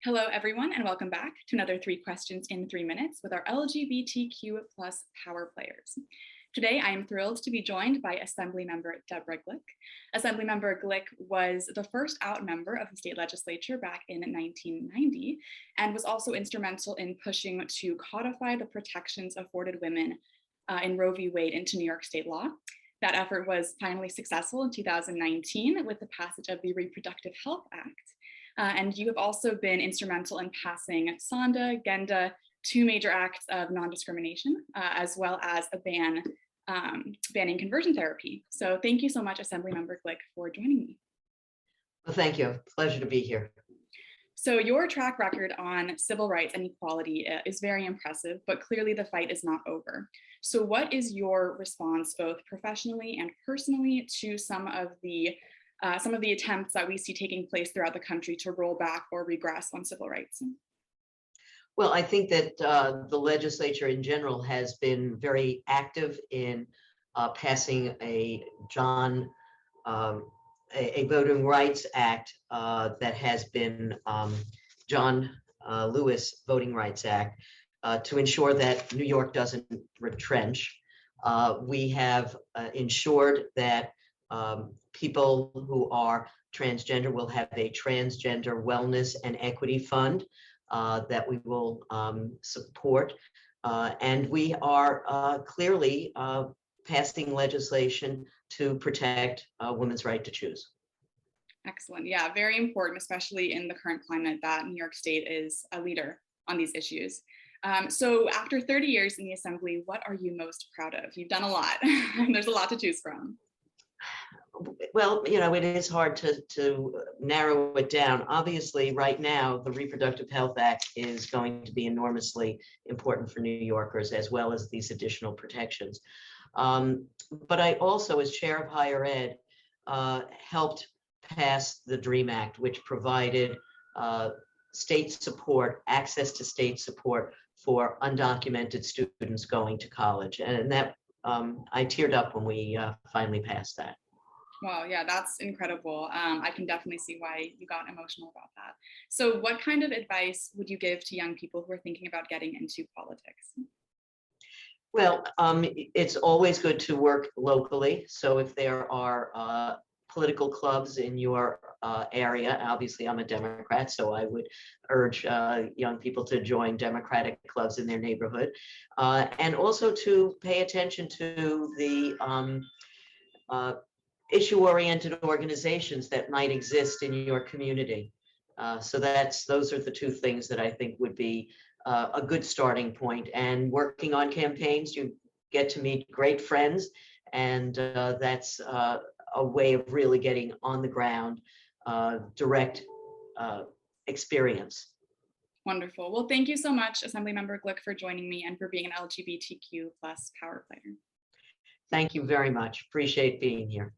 Hello, everyone, and welcome back to another 3 questions in 3 minutes with our LGBTQ plus power players. Today, I am thrilled to be joined by Assemblymember Deborah Glick. Assemblymember Glick was the first out member of the state legislature back in 1990 and was also instrumental in pushing to codify the protections afforded women in Roe v. Wade into New York state law. That effort was finally successful in 2019 with the passage of the Reproductive Health Act. And you have also been instrumental in passing SONDA, GENDA, 2 major acts of non-discrimination, as well as a ban banning conversion therapy. So thank you so much, Assemblymember Glick, for joining me. Well, thank you. Pleasure to be here. So your track record on civil rights and equality is very impressive, but clearly the fight is not over. So what is your response, both professionally and personally, to some of the attempts that we see taking place throughout the country to roll back or regress on civil rights? Well, I think that the legislature in general has been very active in passing a Voting Rights Act that has been John Lewis Voting Rights Act to ensure that New York doesn't retrench. We have ensured that people who are transgender will have a transgender wellness and equity fund that we will support. And we are clearly passing legislation to protect women's right to choose. Excellent. Yeah, very important, especially in the current climate that New York State is a leader on these issues. So after 30 years in the Assembly, what are you most proud of? You've done a lot, and there's a lot to choose from. Well, you know, it is hard to narrow it down. Obviously, right now, the Reproductive Health Act is going to be enormously important for New Yorkers, as well as these additional protections. But I also, as chair of higher ed, helped pass the DREAM Act, which provided state support, access to state support for undocumented students going to college. And that I teared up when we finally passed that. Wow, yeah, that's incredible. I can definitely see why you got emotional about that. So what kind of advice would you give to young people who are thinking about getting into politics? Well, it's always good to work locally. So if there are political clubs in your area, obviously I'm a Democrat, so I would urge young people to join Democratic clubs in their neighborhood. And also to pay attention to the issue-oriented organizations that might exist in your community. So those are the 2 things that I think would be a good starting point. And working on campaigns, you get to meet great friends, and that's a way of really getting on the ground, direct experience. Wonderful. Well, thank you so much, Assemblymember Glick, for joining me and for being an LGBTQ plus power player. Thank you very much. Appreciate being here.